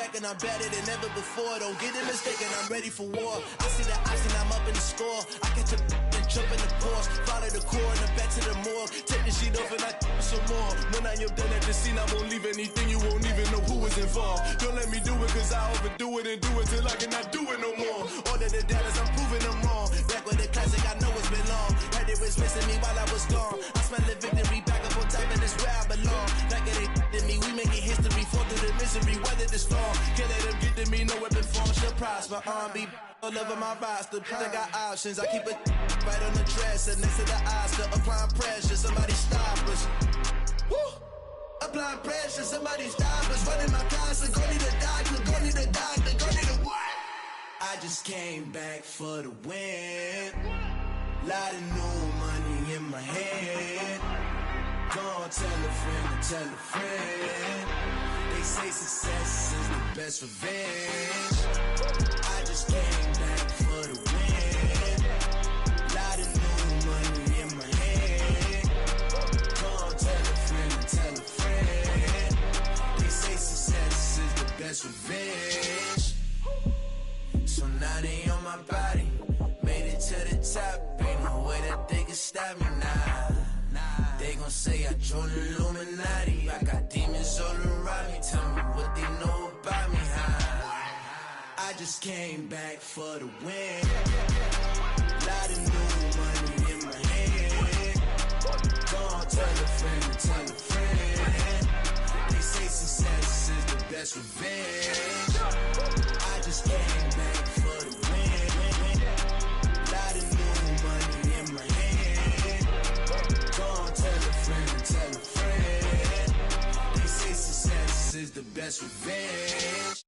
back and I'm better than ever before. Don't get it mistaken, I'm ready for war. I see the option, I'm up in the score. I catch a and jump in the course. Follow the core and then back to the morgue. Take the sheet off and I some more. When I am done at the scene, I won't leave anything. You won't even know who is involved. Don't let me do it cause I overdo it and do it till I cannot do it no more. All of the doubters, I'm proving them wrong. Back with the classic, I know it's been long. Heard it was missing me while I was gone. I smell the victory back up on top and it's where I belong. Like it ain't to me, we making history. Fall through the misery, weather the storm. Can't let them get to me, no weapon form shall prosper. Be all over my roster, I got options. I keep it right on the dresser next to the Oscar. Applying pressure, somebody stop us. Woo! Applying pressure, somebody stop us. Running my closet, go need a doctor, go need a doctor, go need a what? I just came back for the win. Lot of new money in my head. Go tell a friend and tell a friend. They say success is the best revenge. I just came back for the win. Lot of new money in my head. Go tell a friend and tell a friend. They say success is the best revenge. So now they on my body. Made it to the top. Ain't no way that they can stop me now. They gon' say I joined the Illuminati. I got demons all around me. Tell me what they know about me, huh? I just came back for the win. Lot of new money in my head. Go tell a friend and tell a friend. They say success is the best revenge. I just came back for the win. Lot of new money in my head. Go tell a friend and tell a friend. They say success is the best revenge.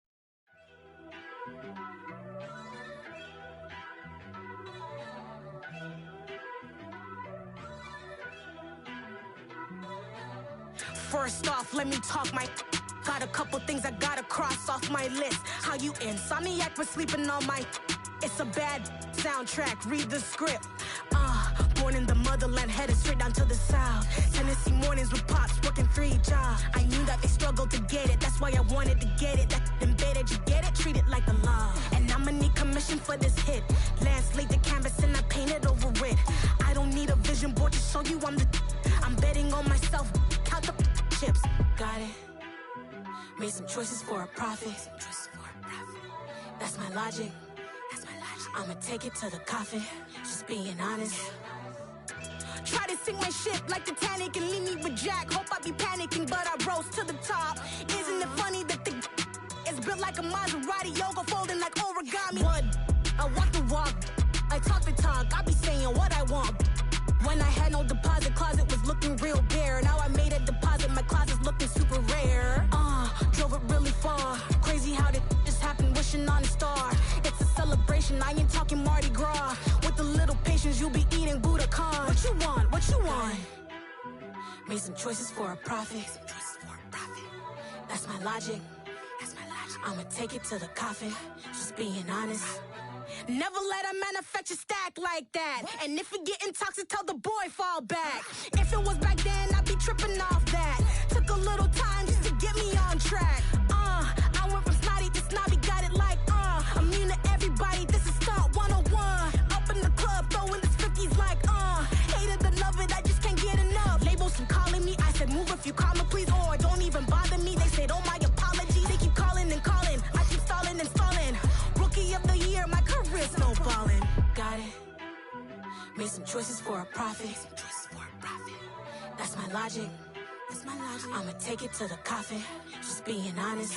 First off, let me talk my. Got a couple things I gotta cross off my list. How you insomniac for sleeping on my. It's a bad soundtrack, read the script. Born in the motherland, headed straight down to the south. Tennessee mornings with pops, working 3 jobs. I knew that they struggled to get it, that's why I wanted to get it. That embedded, you get it, treat it like the law. And I'ma need commission for this hit. Lance laid the canvas and I painted over it. I don't need a vision board to show you I'm betting on myself, count the chips. Got it. Made some choices for a profit. That's my logic. I'ma take it to the coffin, just being honest. Try to sink my ship like Titanic and leave me with Jack. Hope I be panicking, but I rose to the top. Isn't it funny that the is built like a Maserati, yoga folding like origami? What? I walk the walk, I talk the talk, I be saying what I want. When I had no deposit, closet was looking real bare. Now I made a deposit, my closet's looking super rare. Drove it really far. Crazy how did just happen, wishing on a star. It's a celebration, I ain't talking Mardi Gras. With a little patience, you'll be eating Budokan. What you want? What you want? Made some choices for a profit. That's my logic. I'ma take it to the coffin, just being honest. Never let a manufacture stack like that. And if it getting toxic, tell the boy fall back. If it was back then, I'd be tripping off that. Took a little time just to get me on track. I went from snotty to snobby, got it like immune to everybody, this is stunt 101. Up in the club, throwing the cookies like hate it or love it, I just can't get enough. Labels keep calling me, I said move if you call me please, or don't even bother me. They said oh my apologies, they keep calling and calling. I keep stalling and stalling. Rookie of the year, my career snowballing. Got it. Made some choices for a profit. That's my logic. I'ma take it to the coffin, just being honest.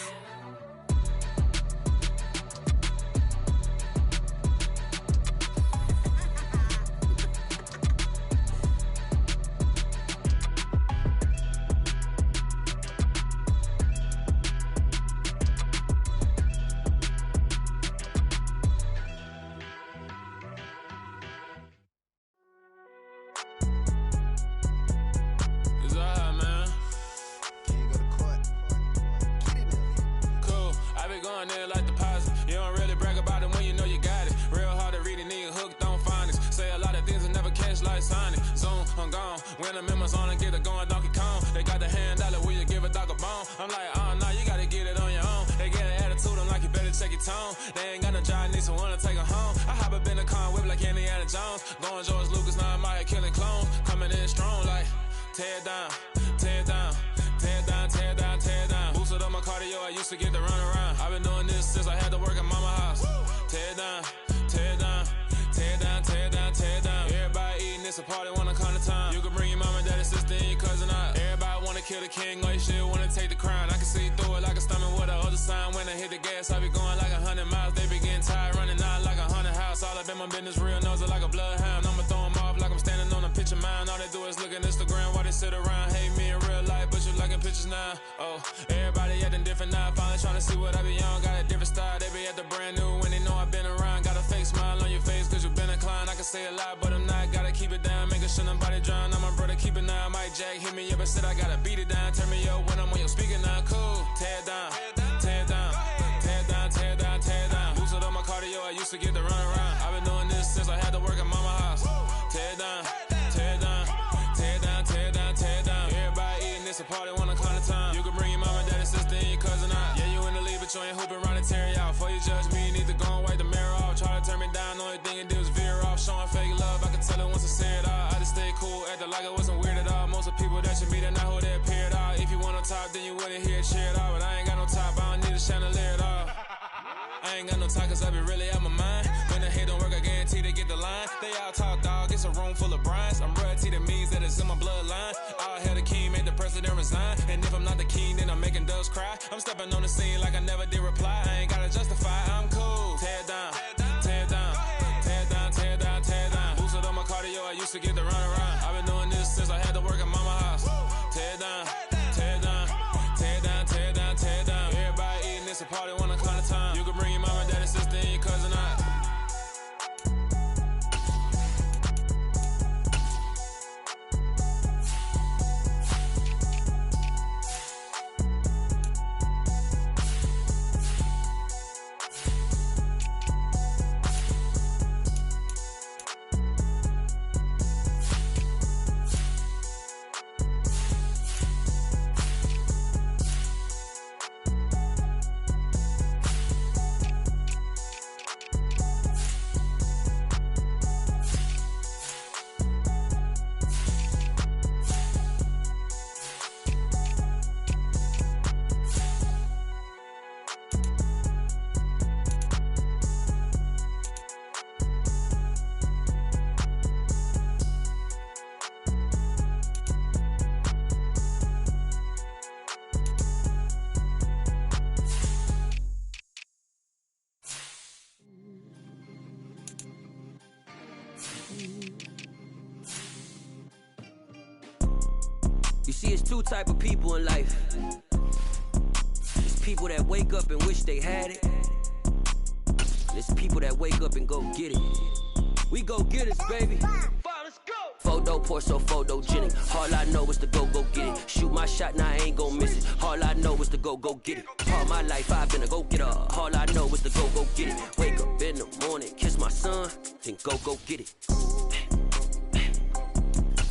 When the members on and get it going Donkey Kong, they got the hand dollar, will you give a dog a bone? I'm like, oh no, you gotta get it on your own. They get it at tear it down, tear it down, tear it down, tear it down, tear it down. Boosted up my cardio, I used to get to run around. I've been doing this since I had to work at mama house. Tear it down, tear it down, tear it down, tear it down, tear it down. Everybody eating, it's a party, wanna come to time. You can bring your mama, daddy, sister, and your cousin out. Everybody wanna kill the king, or you shit wanna take the crown. I can see through it like a stomach with a other sign. When I hit the gas, I be going like 100 miles. They be getting tired, running out like 100 house. All up in my business, real nose like a bloodhound. I'ma throw 'em off like I'm standing on a picture mine. All they do is look at Instagram while they sit around. Hate me in real life, but you liking pictures now. Oh, everybody acting different now. Finally trying to see what I be on. Got a different style, they be at the brand new when they know I've been around. Got a fake smile on your face cause you been inclined. I can say a lot, but I'm not. Gotta keep it down, making sure nobody drown. I'm my brother, keep it now. Mike Jack hit me up and said I gotta beat it down. Turn me up when I'm on your speaker now. Cool, tear it down, tear it down, tear it down, tear it down, tear it down. Boosted up my cardio, I used to get to run around. I've been doing this since I had to work at mama house. Tear it down, tear it down, tear it down, tear it down, tear it down. Everybody eating, it's a party, wanna come to time. You can bring your mama, daddy, sister, and your cousin out. Yeah, you in the lead, but you ain't hooping around and tear you out. Before you judge me, you need to go and wipe the mirror off. Try to turn me down, only thing it do is veer off. Showing fake love, I can tell it once I say it all. I just stay cool, acting like it wasn't weird at all. Most of the people that you meet are not who they appear at all. If you want on top, then you wouldn't hear it cheer at all. But I ain't got no top, I don't need a chandelier at all. I ain't got no time cause I be really out my mind. When the hate don't work, I guarantee they get the line. They all talk dog, it's a room full of brines. I'm royalty, that means that it's in my bloodline. All hail the king, made the president resign. And if I'm not the king, then I'm making doves cry. I'm stepping on the scene like I never did reply. I ain't gotta justify, I'm cool. Tear it down, tear it down, tear it down, tear it down, tear it down. Boosted up my cardio, I used to get to run around. I've been doing this since I had to work at mama house. Tear it down, tear it down, tear it down, tear it down, tear it down. Everybody eating, it's a party, wanna come to time. You can bring your mama, daddy, sister, and your cousin out. You see, it's two type of people in life. It's people that wake up and wish they had it. And it's people that wake up and go get it. We go get it, baby. Photo poor, so photogenic. All I know is to go get it. Shoot my shot, now I ain't gon' miss it. All I know is to go get it. All my life I've been a go-getter. All I know is to go get it. Wake up in the morning, kiss my son, then go get it.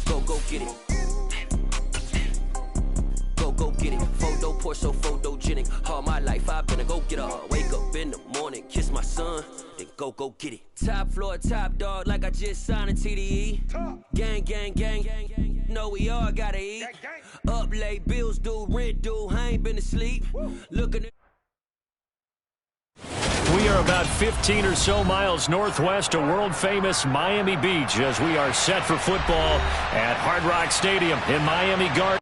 Go get it. Go get it. Photo poor, so photogenic. All my life I've been a go-getter. Wake up in the morning, kiss my son, then go get it. Top floor, top dog, like I just signed a TDE. Gang, gang, gang. Know we all gotta eat. Up late, bills due, rent due. I ain't been asleep. Looking at. We are about 15 or so miles northwest of world-famous Miami Beach as we are set for football at Hard Rock Stadium in Miami Gardens.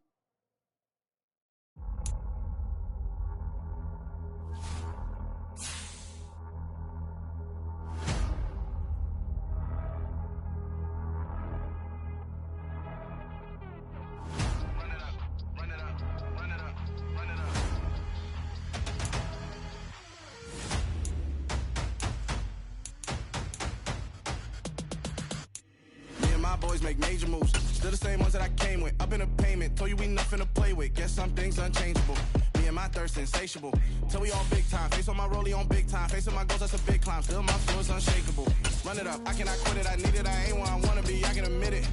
Boys make major moves, still the same ones that I came with. Up in a payment, told you we nothing to play with. Guess some things unchangeable. Me and my thirst insatiable. Till we all big time. Face on my rollie on big time. Facing my goals, that's a big climb. Still my flow is unshakable. Run it up, I cannot quit it. I need it, I ain't where I wanna be. I can admit it.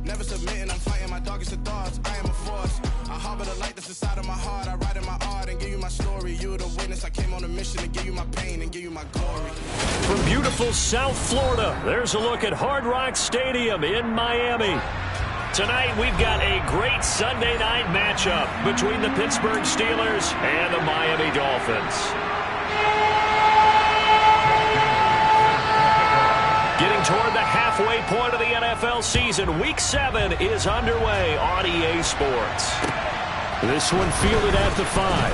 Never submitting, I'm fighting my darkest of thoughts. I am a force. I harbor the light that's inside of my heart. I write in my art and give you my story. You the witness. I came on a mission to give you my pain and give you my glory. From beautiful South Florida, there's a look at Hard Rock Stadium in Miami. Tonight, we've got a great Sunday night matchup between the Pittsburgh Steelers and the Miami Dolphins. Getting toward the halfway point of the NFL season, Week 7 is underway on EA Sports. This one fielded at the 5.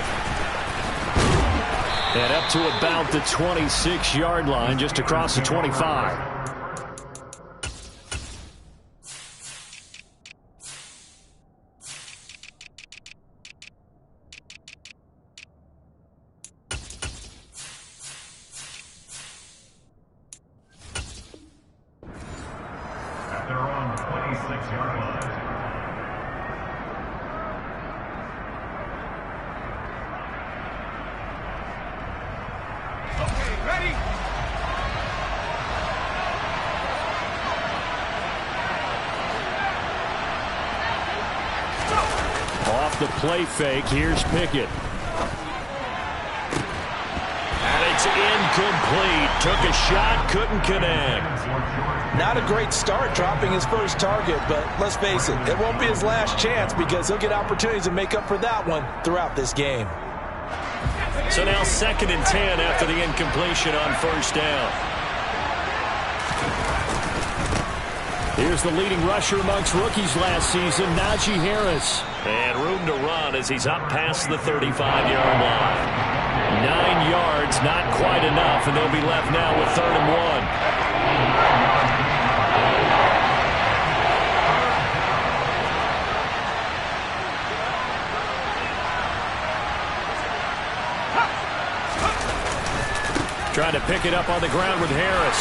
And up to about the 26-yard line, just across the 25. They're on the 26-yard line. Okay, ready? Off the play fake, here's Pickett. And it's incomplete. Took a shot, couldn't connect. Not a great start dropping his first target, but let's face it, it won't be his last chance because he'll get opportunities to make up for that one throughout this game. So now 2nd and 10 after the incompletion on first down. Here's the leading rusher amongst rookies last season, Najee Harris. And room to run as he's up past the 35-yard line. 9 yards, not quite enough, and they'll be left now with 3rd and 1. Trying to pick it up on the ground with Harris.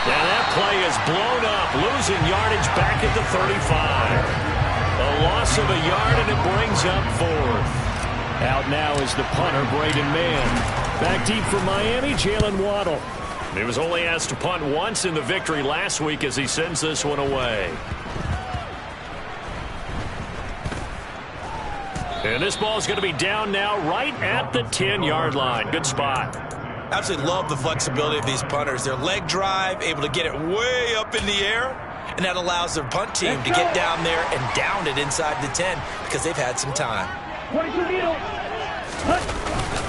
And that play is blown up, losing yardage back at the 35. A loss of a yard, and it brings up 4th. Out now is the punter, Braden Mann. Back deep for Miami, Jalen Waddle. He was only asked to punt once in the victory last week as he sends this one away. And this ball is going to be down now right at the 10-yard line. Good spot. Absolutely love the flexibility of these punters. Their leg drive, able to get it way up in the air, and that allows their punt team to get down there and down it inside the 10 because they've had some time.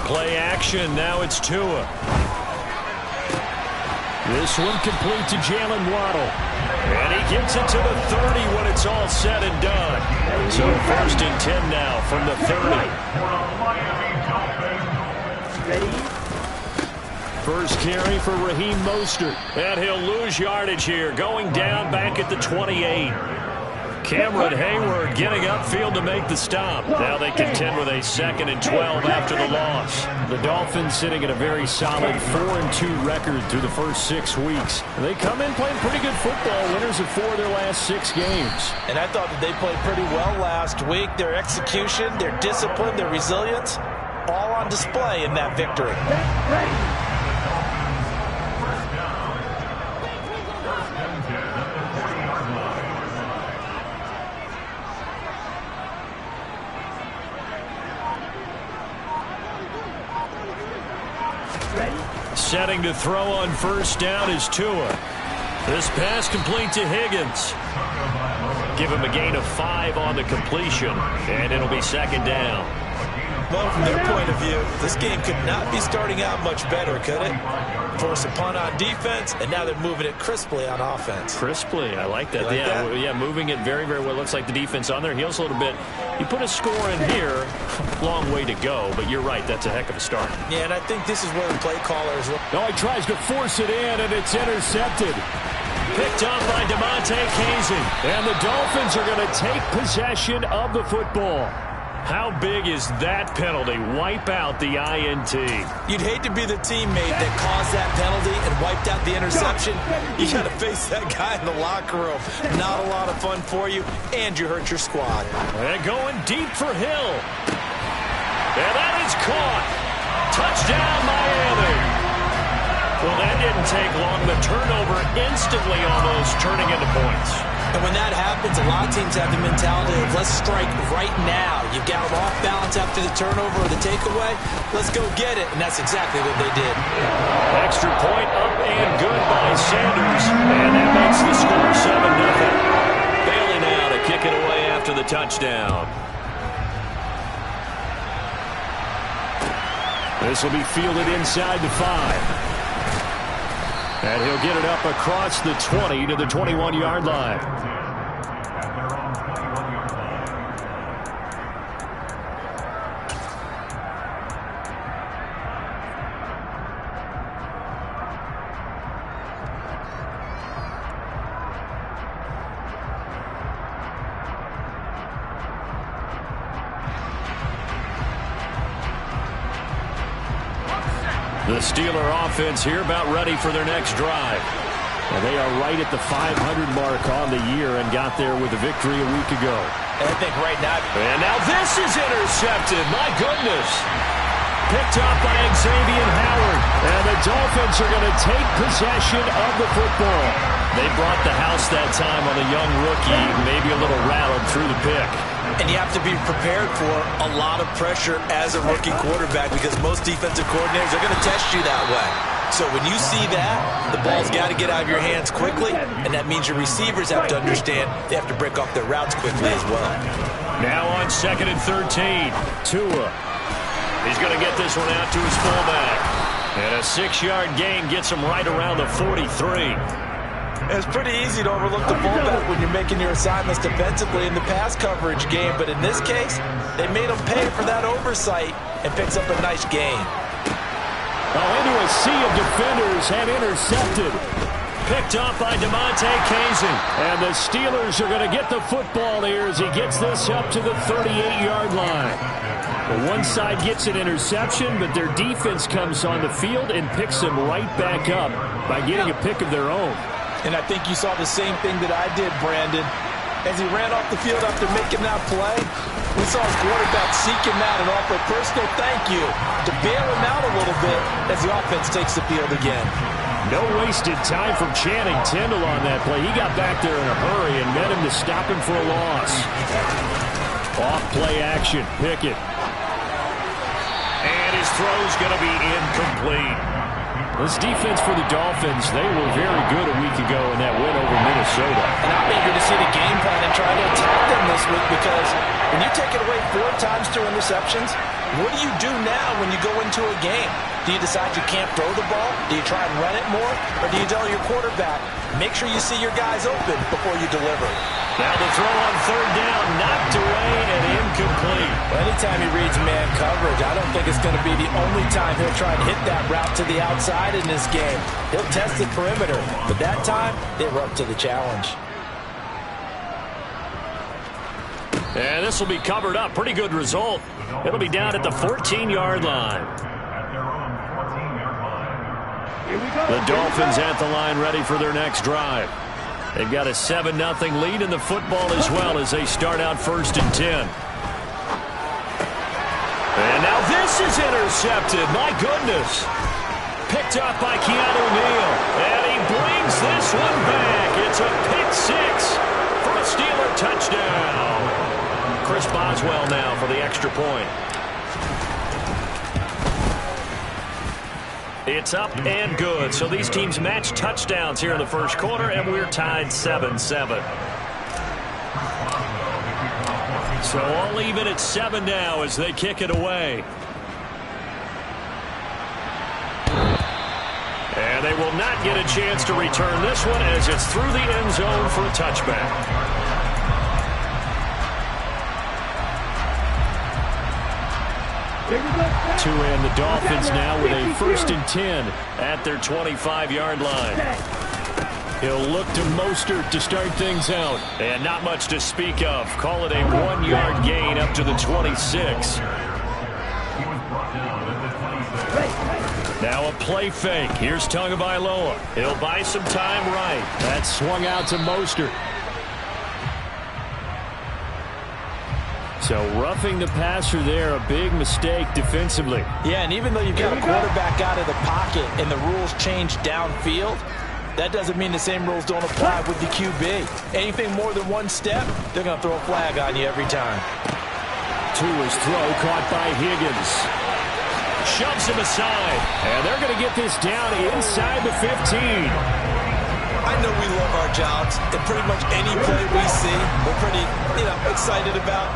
Play action, now it's Tua. This one complete to Jalen Waddle. And he gets it to the 30 when it's all said and done. So 1st and 10 now from the 30. Ready? First carry for Raheem Mostert. And he'll lose yardage here, going down back at the 28. Cameron Hayward getting upfield to make the stop. Now they contend with a 2nd and 12 after the loss. The Dolphins sitting at a very solid 4-2 record through the first 6 weeks. They come in playing pretty good football, winners of 4 of their last 6 games. And I thought that they played pretty well last week. Their execution, their discipline, their resilience, all on display in that victory. Setting to throw on first down is Tua. This pass complete to Higgins. Give him a gain of 5 on the completion, and it'll be 2nd down. Well, from their point of view, this game could not be starting out much better, could it? Force a punt on defense, and now they're moving it crisply on offense. Crisply, I like that. Like that? Yeah, moving it very, very well. Looks like the defense on their heels a little bit. You put a score in here, long way to go, but you're right, that's a heck of a start. Yeah, and I think this is where the play callers... Oh, he tries to force it in, and it's intercepted. Picked up by DeMonte Casey. And the Dolphins are going to take possession of the football. How big is that penalty? Wipe out the INT. You'd hate to be the teammate that caused that penalty and wiped out the interception. You got to face that guy in the locker room. Not a lot of fun for you, and you hurt your squad. And going deep for Hill. And that is caught. Touchdown, Miami. Well, that didn't take long. The turnover instantly almost turning into points. And when that happens, a lot of teams have the mentality of let's strike right now. You've got them off balance after the turnover or the takeaway. Let's go get it. And that's exactly what they did. Extra point up and good by Sanders. And that makes the score 7-0. Bailing out a kick it away after the touchdown. This will be fielded inside the 5. And he'll get it up across the 20 to the 21-yard line. The Steeler offense here about ready for their next drive. And they are right at the 500 mark on the year and got there with a victory a week ago. And I think right now... And now this is intercepted. My goodness. Picked up by Xavier Howard. And the Dolphins are going to take possession of the football. They brought the house that time on a young rookie, maybe a little rattled through the pick. And you have to be prepared for a lot of pressure as a rookie quarterback because most defensive coordinators are going to test you that way. So when you see that, the ball's got to get out of your hands quickly, and that means your receivers have to understand they have to break off their routes quickly as well. Now on 2nd and 13, Tua. He's going to get this one out to his fullback. And a 6-yard gain gets him right around the 43. It's pretty easy to overlook the fullback when you're making your assignments defensively in the pass coverage game, but in this case, they made him pay for that oversight and picks up a nice gain. Into a sea of defenders and intercepted. Picked up by DeMonte Kazin. And the Steelers are going to get the football here as he gets this up to the 38-yard line. The one side gets an interception, but their defense comes on the field and picks them right back up by getting a pick of their own. And I think you saw the same thing that I did, Brandon. As he ran off the field after making that play, we saw his quarterback seek him out and offer a personal thank you to bail him out a little bit as the offense takes the field again. No wasted time from Channing Tindall on that play. He got back there in a hurry and met him to stop him for a loss. Off play action, Pickett. And his throw's going to be incomplete. This defense for the Dolphins, they were very good a week ago in that win over Minnesota. And I'm eager to see the game plan and try to attack them this week because when you take it away 4 times through interceptions, what do you do now when you go into a game? Do you decide you can't throw the ball? Do you try and run it more? Or do you tell your quarterback, make sure you see your guys open before you deliver? Now the throw on 3rd down, knocked away and incomplete. Well, anytime he reads man coverage, I don't think it's going to be the only time he'll try and hit that route to the outside in this game. He'll test the perimeter, but that time, they were up to the challenge. And this will be covered up. Pretty good result. It'll be down at the 14-yard line. The Dolphins at the line ready for their next drive. They've got a 7-0 lead in the football as well as they start out 1st and 10. And now this is intercepted. My goodness. Picked up by Keanu Neal. And he brings this one back. It's a pick-6 for a Steeler touchdown. Chris Boswell now for the extra point. It's up and good. So these teams match touchdowns here in the first quarter, and we're tied 7-7. So all even at 7 now as they kick it away. And they will not get a chance to return this one as it's through the end zone for a touchback. To end the Dolphins now with a 1st and 10 at their 25-yard line. He'll look to Mostert to start things out. And not much to speak of. Call it a 1-yard gain up to the 26. Now a play fake. Here's Tagovailoa. He'll buy some time right. That swung out to Mostert. So roughing the passer there, a big mistake defensively. Yeah, and even though you've got a quarterback out of the pocket and the rules change downfield, that doesn't mean the same rules don't apply with the QB. Anything more than one step, they're going to throw a flag on you every time. Tua's throw caught by Higgins. Shoves him aside. And they're going to get this down inside the 15. I I know we love our jobs, and pretty much any play we see, we're pretty, excited about.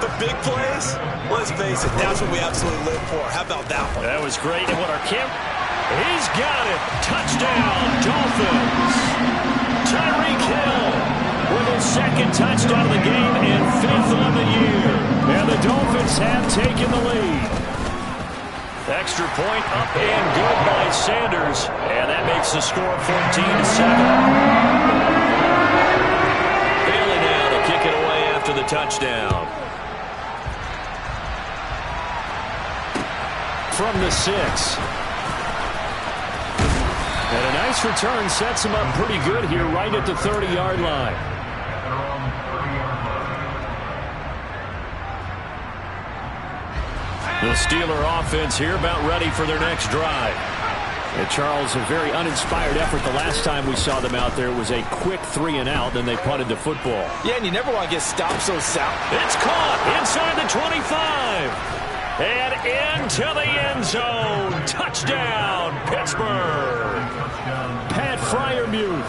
The big plays, let's face it, that's what we absolutely live for. How about that one? That was great. And what our he's got it. Touchdown, Dolphins. Tyreek Hill with his second touchdown of the game and 5th on the year. And the Dolphins have taken the lead. Extra point up and good by Sanders. And that makes the score 14-7. Bailey now to kick it away after the touchdown. From the 6. And a nice return sets him up pretty good here right at the 30-yard line. The Steeler offense here about ready for their next drive. And Charles, a very uninspired effort the last time we saw them out there. It was a quick 3-and-out, then they punted the football. Yeah, and you never want to get stopped so sound. It's caught inside the 25. And into the end zone. Touchdown, Pittsburgh. Pat Freiermuth,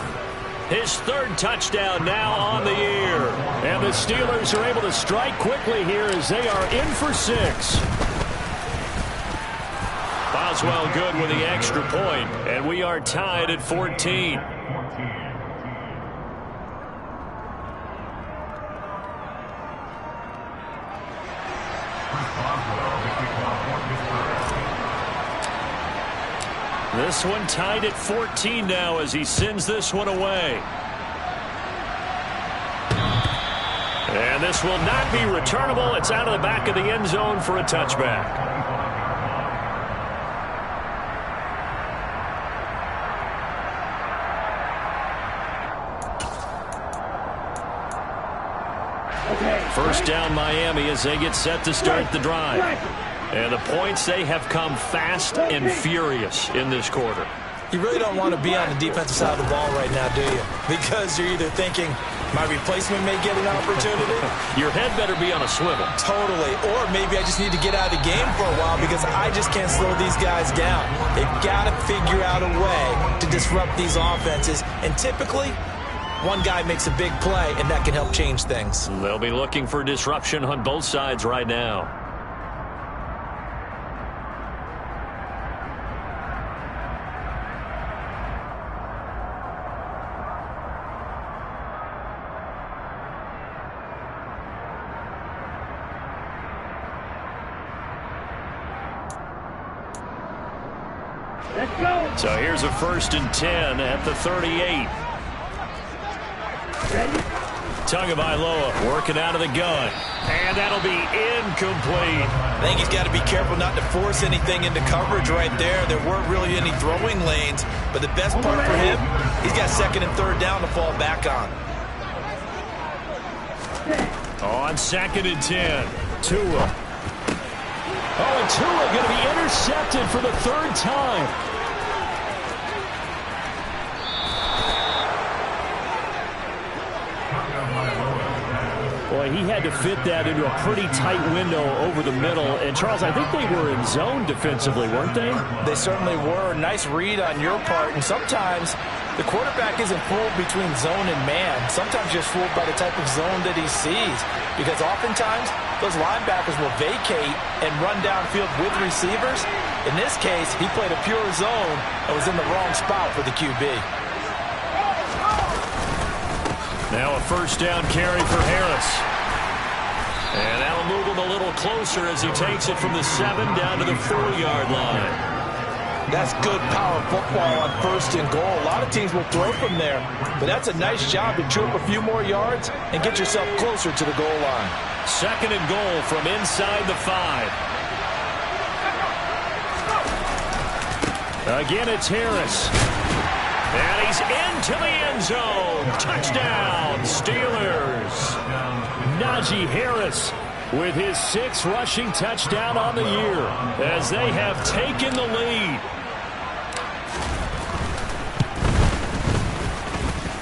his 3rd touchdown now on the year. And the Steelers are able to strike quickly here as they are in for 6. Boswell good with the extra point, and we are tied at 14. This one tied at 14 now as he sends this one away. And this will not be returnable. It's out of the back of the end zone for a touchback. First down Miami as they get set to start the drive. And the points, they have come fast and furious in this quarter. You really don't want to be on the defensive side of the ball right now, do you? Because you're either thinking, my replacement may get an opportunity. Your head better be on a swivel. Totally. Or maybe I just need to get out of the game for a while because I just can't slow these guys down. They've got to figure out a way to disrupt these offenses. And typically, one guy makes a big play, and that can help change things. They'll be looking for disruption on both sides right now. So here's a 1st and 10 at the 38. Tagovailoa working out of the gun. And that'll be incomplete. I think he's got to be careful not to force anything into coverage right there. There weren't really any throwing lanes. But the best part for him, he's got 2nd and 3rd down to fall back on. On 2nd and 10, Tua. Oh, and Tua going to be intercepted for the 3rd time. Boy, he had to fit that into a pretty tight window over the middle. And, Charles, I think they were in zone defensively, weren't they? They certainly were. Nice read on your part. And sometimes the quarterback isn't fooled between zone and man. Sometimes just fooled by the type of zone that he sees. Because oftentimes, those linebackers will vacate and run downfield with receivers. In this case, he played a pure zone and was in the wrong spot for the QB. Now a 1st down carry for Harris. And that'll move him a little closer as he takes it from the 7 down to the 4-yard line. That's good power football on 1st and goal. A lot of teams will throw from there, but that's a nice job to chew up a few more yards and get yourself closer to the goal line. 2nd and goal from inside the 5. Again, it's Harris. And he's into the end zone. Touchdown, Steelers. Najee Harris with his 6th rushing touchdown on the year as they have taken the lead.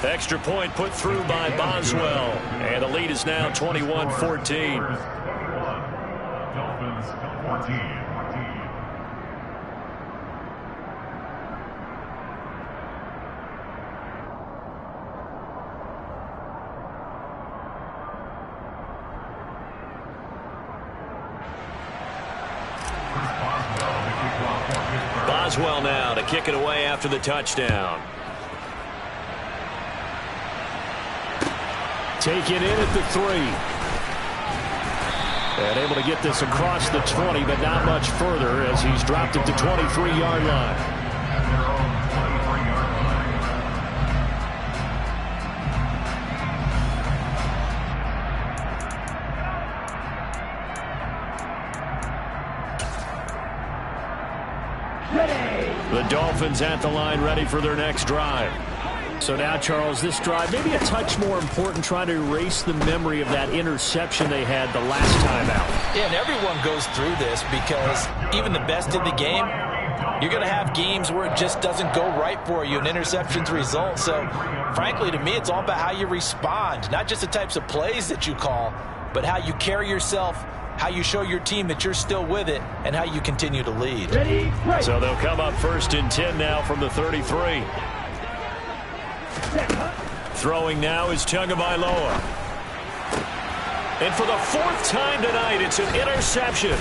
Extra point put through by Boswell. And the lead is now 21-14. Dolphins 14. Boswell now to kick it away after the touchdown. Take it in at the 3. And able to get this across the 20, but not much further as he's dropped it to 23-yard line. The Dolphins at the line, ready for their next drive. So now, Charles, this drive maybe a touch more important, trying to erase the memory of that interception they had the last time out. Yeah, and everyone goes through this because even the best in the game, you're going to have games where it just doesn't go right for you and interceptions result. So, frankly, to me, it's all about how you respond, not just the types of plays that you call, but how you carry yourself, how you show your team that you're still with it, and how you continue to lead. So they'll come up 1st and 10 now from the 33. Throwing now is Tagovailoa. And for the 4th time tonight, it's an interception.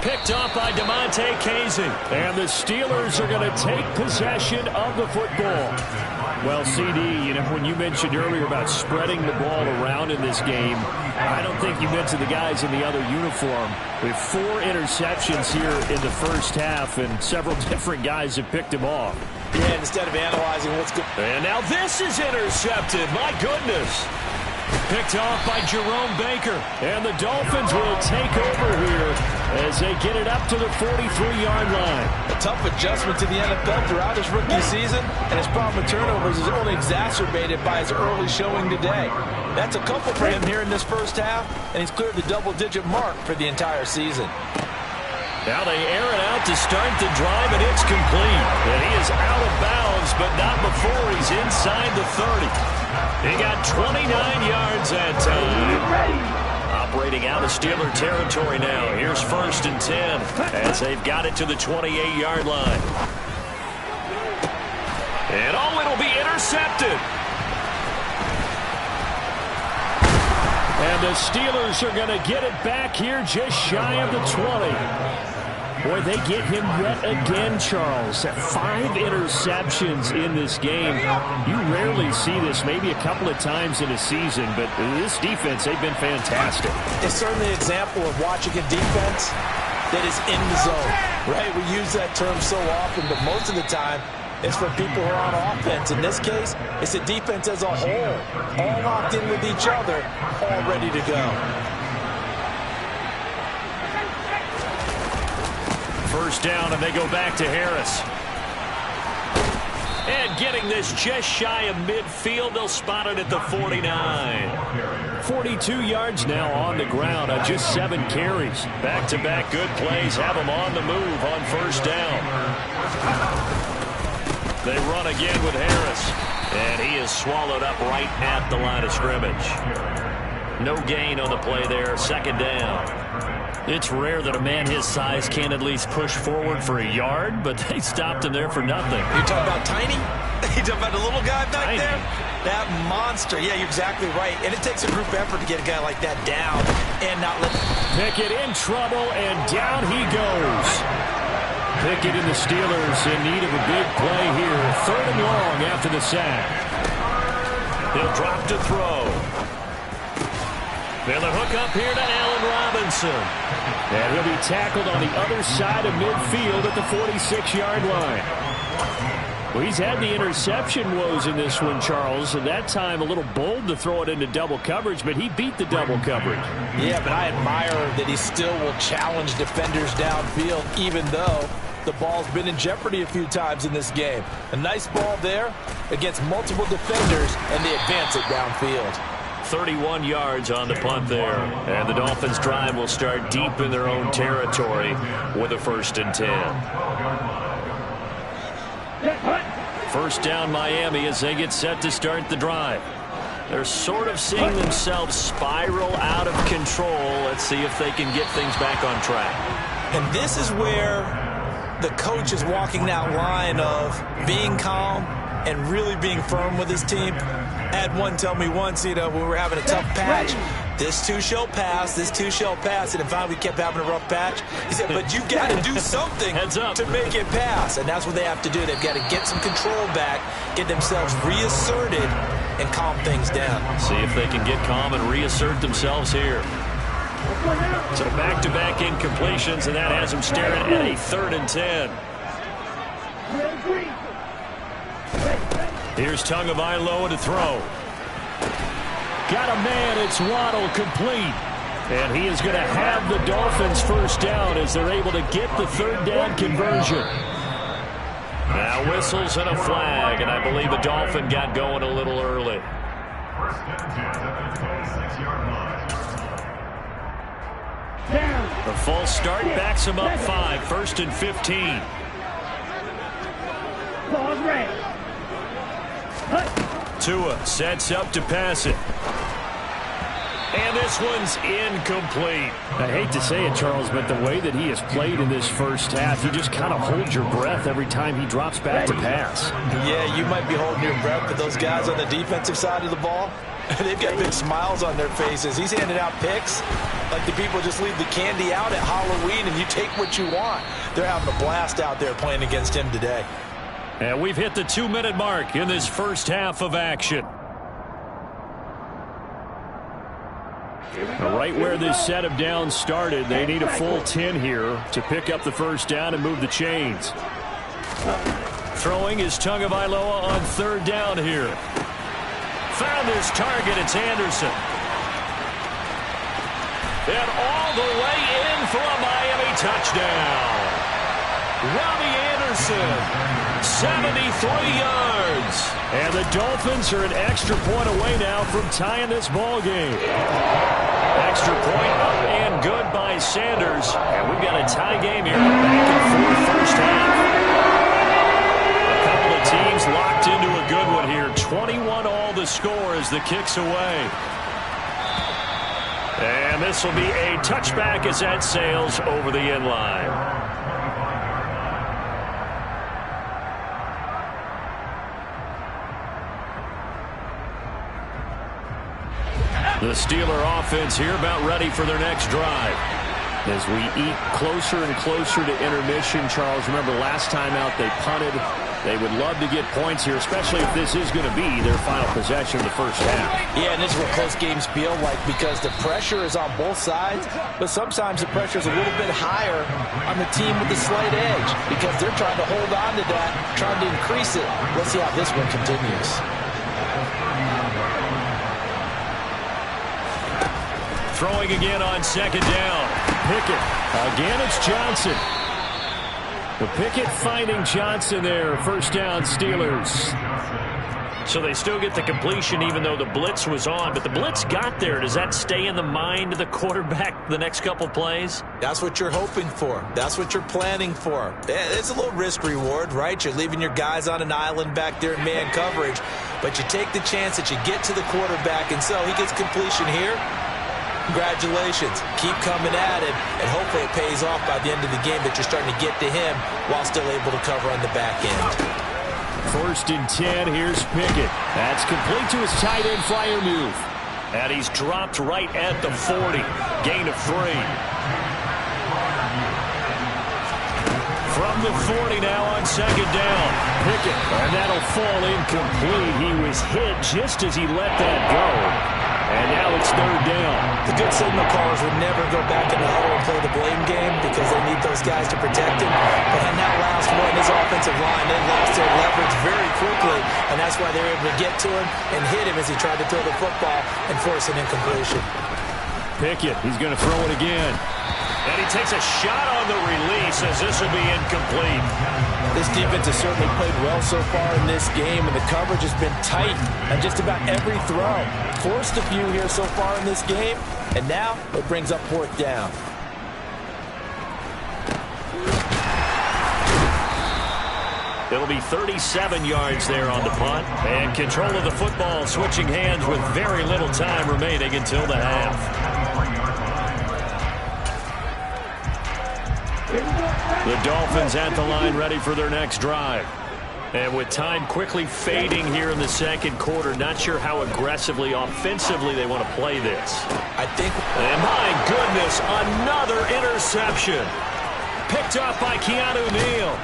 Picked off by Damontae Kazee. And the Steelers are going to take possession of the football. Well, CD, you know, when you mentioned earlier about spreading the ball around in this game, I don't think you mentioned the guys in the other uniform. We have 4 interceptions here in the first half, and several different guys have picked them off. Yeah, instead of analyzing what's good. And now this is intercepted. My goodness. Picked off by Jerome Baker. And the Dolphins will take over here as they get it up to the 43-yard line. A tough adjustment to the NFL throughout his rookie season, and his problem with turnovers is only exacerbated by his early showing today. That's a couple for him here in this first half, and he's cleared the double-digit mark for the entire season. Now they air it out to start the drive, and it's complete. And he is out of bounds, but not before he's inside the 30. He got 29 yards that time. Operating out of Steeler territory now. Here's 1st and 10 as they've got it to the 28-yard line. And it'll be intercepted. And the Steelers are going to get it back here just shy of the 20. Boy, they get him yet again, Charles. 5 interceptions in this game. You rarely see this, maybe a couple of times in a season, but this defense, they've been fantastic. It's certainly an example of watching a defense that is in the zone, right? We use that term so often, but most of the time, it's for people who are on offense. In this case, it's a defense as a whole, all locked in with each other, all ready to go. 1st down, and they go back to Harris. And getting this just shy of midfield, they'll spot it at the 49. 42 yards now on the ground on just 7 carries. Back-to-back good plays have them on the move on 1st down. They run again with Harris. And he is swallowed up right at the line of scrimmage. No gain on the play there, 2nd down. It's rare that a man his size can't at least push forward for a yard, but they stopped him there for nothing. You're talking about Tiny? You're talking about the little guy back Tiny. there? That monster. Yeah, you're exactly right. And it takes a group effort to get a guy like that down and not let... Pickett in trouble, and down he goes. Pickett and the Steelers in need of a big play here. 3rd and long after the sack. He'll drop to throw. And the hook up here to Allen Robinson. And he'll be tackled on the other side of midfield at the 46-yard line. Well, he's had the interception woes in this one, Charles, and that time a little bold to throw it into double coverage, but he beat the double coverage. Yeah, but I admire that he still will challenge defenders downfield, even though the ball's been in jeopardy a few times in this game. A nice ball there against multiple defenders, and they advance it downfield. 31 yards on the punt there. And the Dolphins' drive will start deep in their own territory with a 1st and 10. 1st down Miami as they get set to start the drive. They're sort of seeing themselves spiral out of control. Let's see if they can get things back on track. And this is where the coach is walking that line of being calm and really being firm with his team. I had one tell me once, when we were having a tough patch, this too shall pass, this too shall pass. And finally we kept having a rough patch. He said, but you got to do something to make it pass. And that's what they have to do. They've got to get some control back, get themselves reasserted, and calm things down. See if they can get calm and reassert themselves here. So back-to-back incompletions, and that has them staring at a 3rd and 10. Here's Tagovailoa to throw. Got a man, it's Waddle, complete. And he is going to have the Dolphins first down as they're able to get the 3rd down conversion. Now whistles and a flag, and I believe the Dolphin got going a little early. First and 10 at the 26-yard line. The false start backs him up 5, 1st and 15. Tua sets up to pass it. And this one's incomplete. I hate to say it, Charles, but the way that he has played in this first half, you just kind of hold your breath every time he drops back to pass. Yeah, you might be holding your breath, but those guys on the defensive side of the ball, they've got big smiles on their faces. He's handing out picks like the people just leave the candy out at Halloween and you take what you want. They're having a blast out there playing against him today. And we've hit the 2-minute mark in this first half of action. Right where this set of downs started, they need a full 10 here to pick up the first down and move the chains. Throwing is Tagovailoa on 3rd down here. Found his target, it's Anderson. And all the way in for a Miami touchdown. Robbie Anderson, 73 yards. And the Dolphins are an extra point away now from tying this ball game. Extra point up and good by Sanders. And we've got a tie game here, back and forth first half. A couple of teams locked into a good one here. 21-all the score as the kick's away. And this will be a touchback as that sails over the end line. The Steeler offense here about ready for their next drive. As we eat closer and closer to intermission, Charles, remember last time out they punted. They would love to get points here, especially if this is going to be their final possession of the first half. Yeah, and this is what close games feel like because the pressure is on both sides, but sometimes the pressure is a little bit higher on the team with the slight edge because they're trying to hold on to that, trying to increase it. Let's see how this one continues. Throwing again on 2nd down. Pickett. Again, it's Johnson. The Pickett finding Johnson there. First down, Steelers. So they still get the completion even though the blitz was on. But the blitz got there. Does that stay in the mind of the quarterback the next couple plays? That's what you're hoping for. That's what you're planning for. It's a little risk reward, right? You're leaving your guys on an island back there in man coverage. But you take the chance that you get to the quarterback. And so he gets completion here. Congratulations. Keep coming at it, and hopefully it pays off by the end of the game that you're starting to get to him while still able to cover on the back end. 1st and 10, here's Pickett. That's complete to his tight end flyer move. And he's dropped right at the 40. Gain of 3. From the 40 now on 2nd down. Pickett, and that'll fall incomplete. He was hit just as he let that go. And now it's 3rd down. The good signal callers would never go back in the huddle and play the blame game because they need those guys to protect him. But on that last one, his offensive line, they lost their leverage very quickly, and that's why they were able to get to him and hit him as he tried to throw the football and force an incompletion. Pickett, he's going to throw it again. And he takes a shot on the release as this will be incomplete. This defense has certainly played well so far in this game, and the coverage has been tight on just about every throw. Forced a few here so far in this game, and now it brings up 4th down. It'll be 37 yards there on the punt. And control of the football switching hands with very little time remaining until the half. The Dolphins at the line ready for their next drive. And with time quickly fading here in the second quarter, not sure how aggressively, offensively they want to play this. I think... And my goodness, another interception. Picked off by Keanu Neal.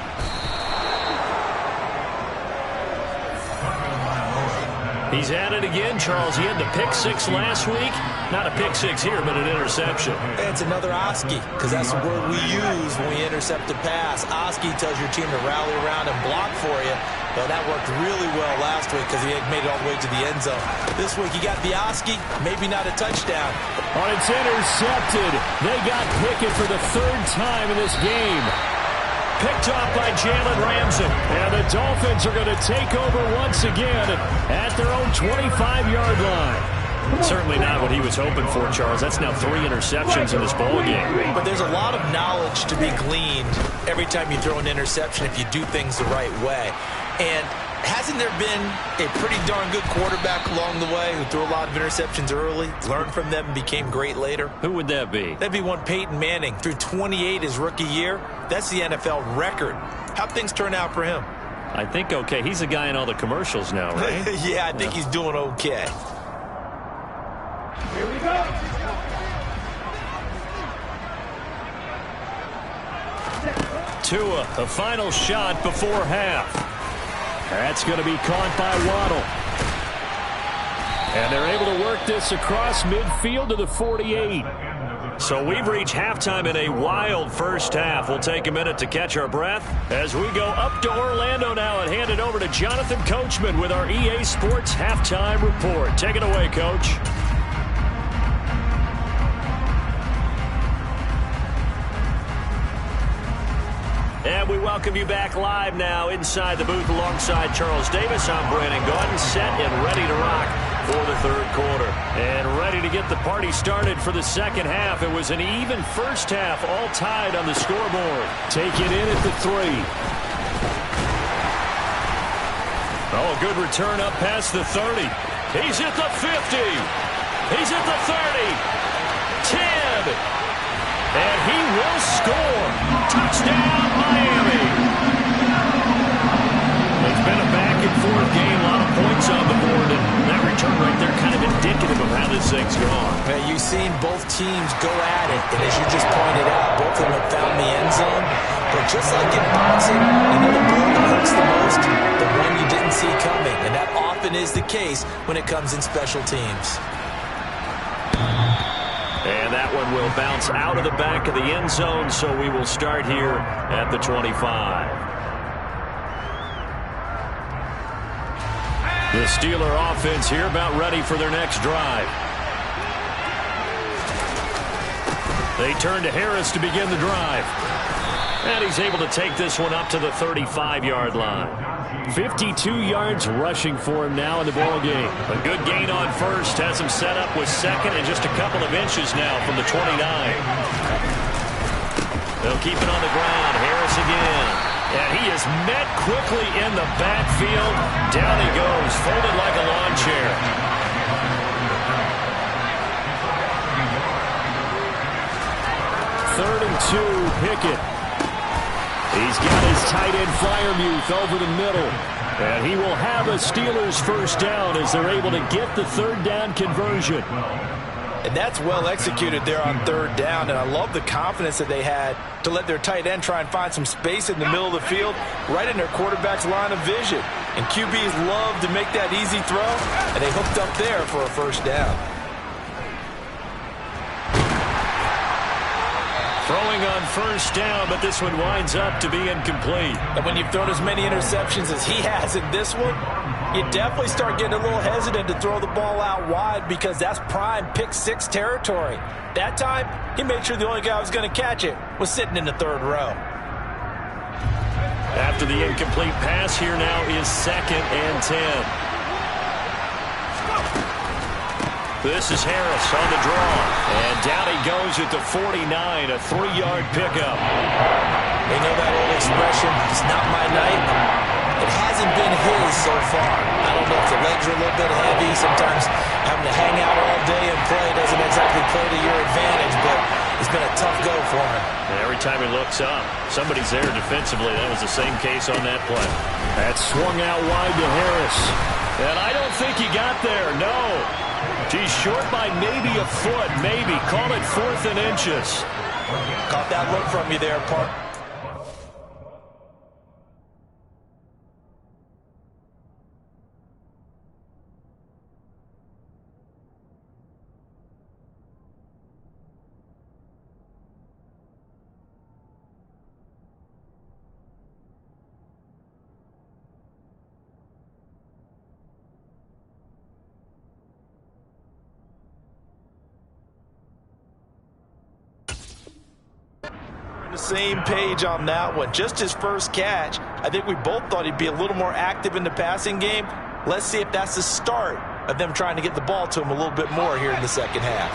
He's at it again, Charles. He had the pick six last week. Not a pick six here, but an interception. It's another Oski, because that's the word we use when we intercept a pass. Oski tells your team to rally around and block for you. But that worked really well last week because he had made it all the way to the end zone. This week he got the Oski, maybe not a touchdown. Oh, it's intercepted. They got Pickett for the third time in this game. Picked off by Jalen Ramsey. And the Dolphins are going to take over once again at their own 25-yard line. Certainly not what he was hoping for, Charles. That's now 3 interceptions in this ball game. But there's a lot of knowledge to be gleaned every time you throw an interception if you do things the right way. And hasn't there been a pretty darn good quarterback along the way who threw a lot of interceptions early, learned from them, and became great later? Who would that be? That'd be one Peyton Manning. Threw 28 his rookie year. That's the NFL record. How'd things turn out for him? I think okay. He's the guy in all the commercials now, right? Yeah, I think he's doing okay. Here we go. Tua, a final shot before half. That's going to be caught by Waddle. And they're able to work this across midfield to the 48. So we've reached halftime in a wild first half. We'll take a minute to catch our breath as we go up to Orlando now and hand it over to Jonathan Coachman with our EA Sports Halftime Report. Take it away, Coach. And we welcome you back live now inside the booth alongside Charles Davis. I'm Brandon Gaudin, set and ready to rock for the third quarter. And ready to get the party started for the second half. It was an even first half, all tied on the scoreboard. Take it in at the 3. Oh, good return up past the 30. He's at the 50. He's at the 30. 10. And he will score. Touchdown, Miami. It's been a back-and-forth game, a lot of points on the board, and that return right there kind of indicative of how this thing's gone. Man, you've seen both teams go at it, and as you just pointed out, both of them have found the end zone. But just like in boxing, you know the ball that hurts the most? The one you didn't see coming, and that often is the case when it comes in special teams. And that one will bounce out of the back of the end zone, so we will start here at the 25. The Steeler offense here about ready for their next drive. They turn to Harris to begin the drive. And he's able to take this one up to the 35-yard line. 52 yards rushing for him now in the ball game. A good gain on first has him set up with second and just a couple of inches now from the 29. They'll keep it on the ground. Harris again. And he is met quickly in the backfield. Down he goes, folded like a lawn chair. Third and 2, Pickett. He's got his tight end Freiermuth over the middle. And he will have a Steelers first down as they're able to get the third down conversion. And that's well executed there on third down. And I love the confidence that they had to let their tight end try and find some space in the middle of the field, right in their quarterback's line of vision. And QBs love to make that easy throw, and they hooked up there for a first down. Throwing on first down, but this one winds up to be incomplete. And when you've thrown as many interceptions as he has in this one, you definitely start getting a little hesitant to throw the ball out wide because that's prime pick six territory. That time, he made sure the only guy who was going to catch it was sitting in the third row. After the incomplete pass, here now is 2nd and 10. This is Harris on the draw. And down he goes at the 49, a 3-yard pickup. They know that old expression, it's not my night. It hasn't been his so far. I don't know if the legs are a little bit heavy. Sometimes having to hang out all day and play doesn't exactly play to your advantage, but it's been a tough go for him. And every time he looks up, somebody's there defensively. That was the same case on that play. That swung out wide to Harris. And I don't think he got there, no. He's short by maybe a foot, maybe. Call it 4th and inches. Caught that look from you there, Park. The same page on that one. Just his first catch. I think we both thought he'd be a little more active in the passing game. Let's see if that's the start of them trying to get the ball to him a little bit more here in the second half.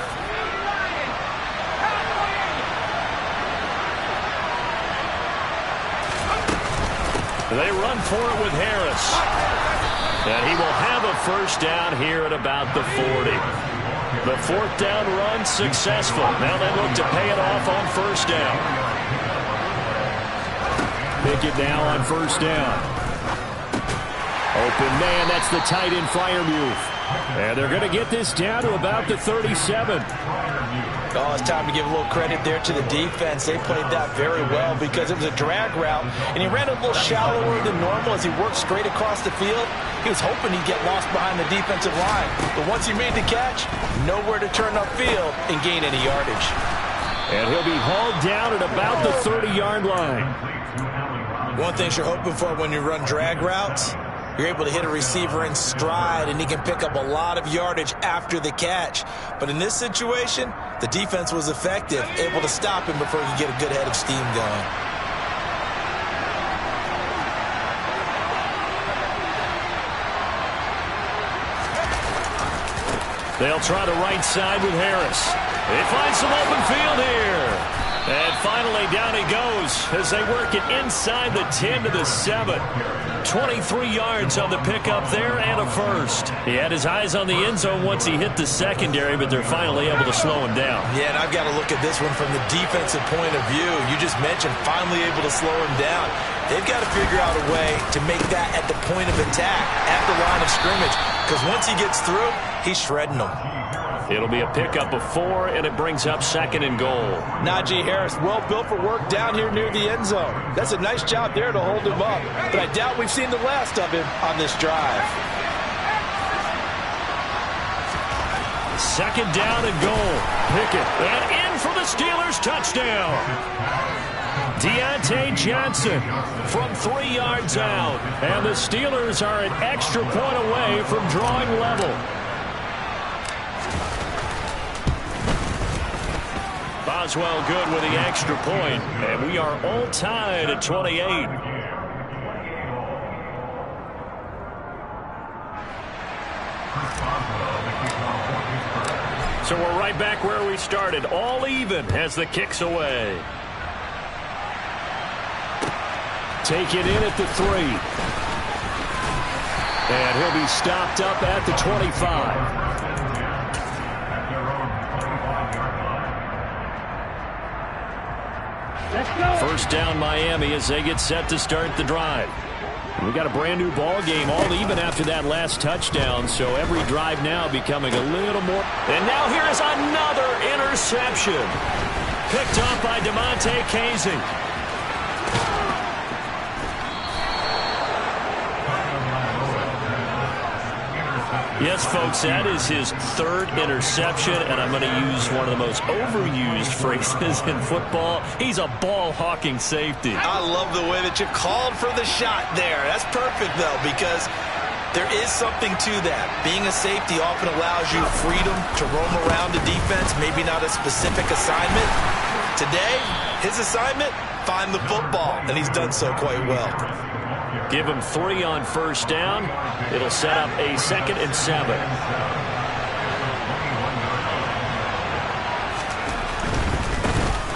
They run for it with Harris. And he will have a first down here at about the 40. The 4th down run successful. Now they look to pay it off on first down. Pickett now on first down. Open man, that's the tight end Freiermuth. And they're going to get this down to about the 37. Oh, it's time to give a little credit there to the defense. They played that very well because it was a drag route, and he ran a little shallower than normal as he worked straight across the field. He was hoping he'd get lost behind the defensive line. But once he made the catch, nowhere to turn upfield and gain any yardage. And he'll be hauled down at about the 30-yard line. One thing you're hoping for when you run drag routes, you're able to hit a receiver in stride, and he can pick up a lot of yardage after the catch. But in this situation, the defense was effective, able to stop him before he could get a good head of steam going. They'll try the right side with Harris. They find some open field here. And finally, down he goes as they work it inside the 10 to the 7. 23 yards on the pickup there and a first. He had his eyes on the end zone once he hit the secondary, but they're finally able to slow him down. Yeah, and I've got to look at this one from the defensive point of view. You just mentioned finally able to slow him down. They've got to figure out a way to make that at the point of attack, at the line of scrimmage, because once he gets through, he's shredding them. It'll be a pickup of 4, and it brings up 2nd and goal. Najee Harris, well built for work down here near the end zone. That's a nice job there to hold him up, but I doubt we've seen the last of him on this drive. 2nd down and goal. Pickett, and in for the Steelers touchdown. Deontay Johnson from 3 yards out, and the Steelers are an extra point away from drawing level. Boswell good with the extra point, and we are all tied at 28. So we're right back where we started, all even as the kick's away. Take it in at the 3. And he'll be stopped up at the 25. First down Miami as they get set to start the drive. We got a brand new ball game, all even after that last touchdown, so every drive now becoming a little more. And now here is another interception. Picked off by Damontae Kazee. Yes, folks, that is his 3rd interception, and I'm going to use one of the most overused phrases in football. He's a ball-hawking safety. I love the way that you called for the shot there. That's perfect, though, because there is something to that. Being a safety often allows you freedom to roam around the defense, maybe not a specific assignment. Today, his assignment, find the football, and he's done so quite well. Give him 3 on first down. It'll set up a 2nd and 7.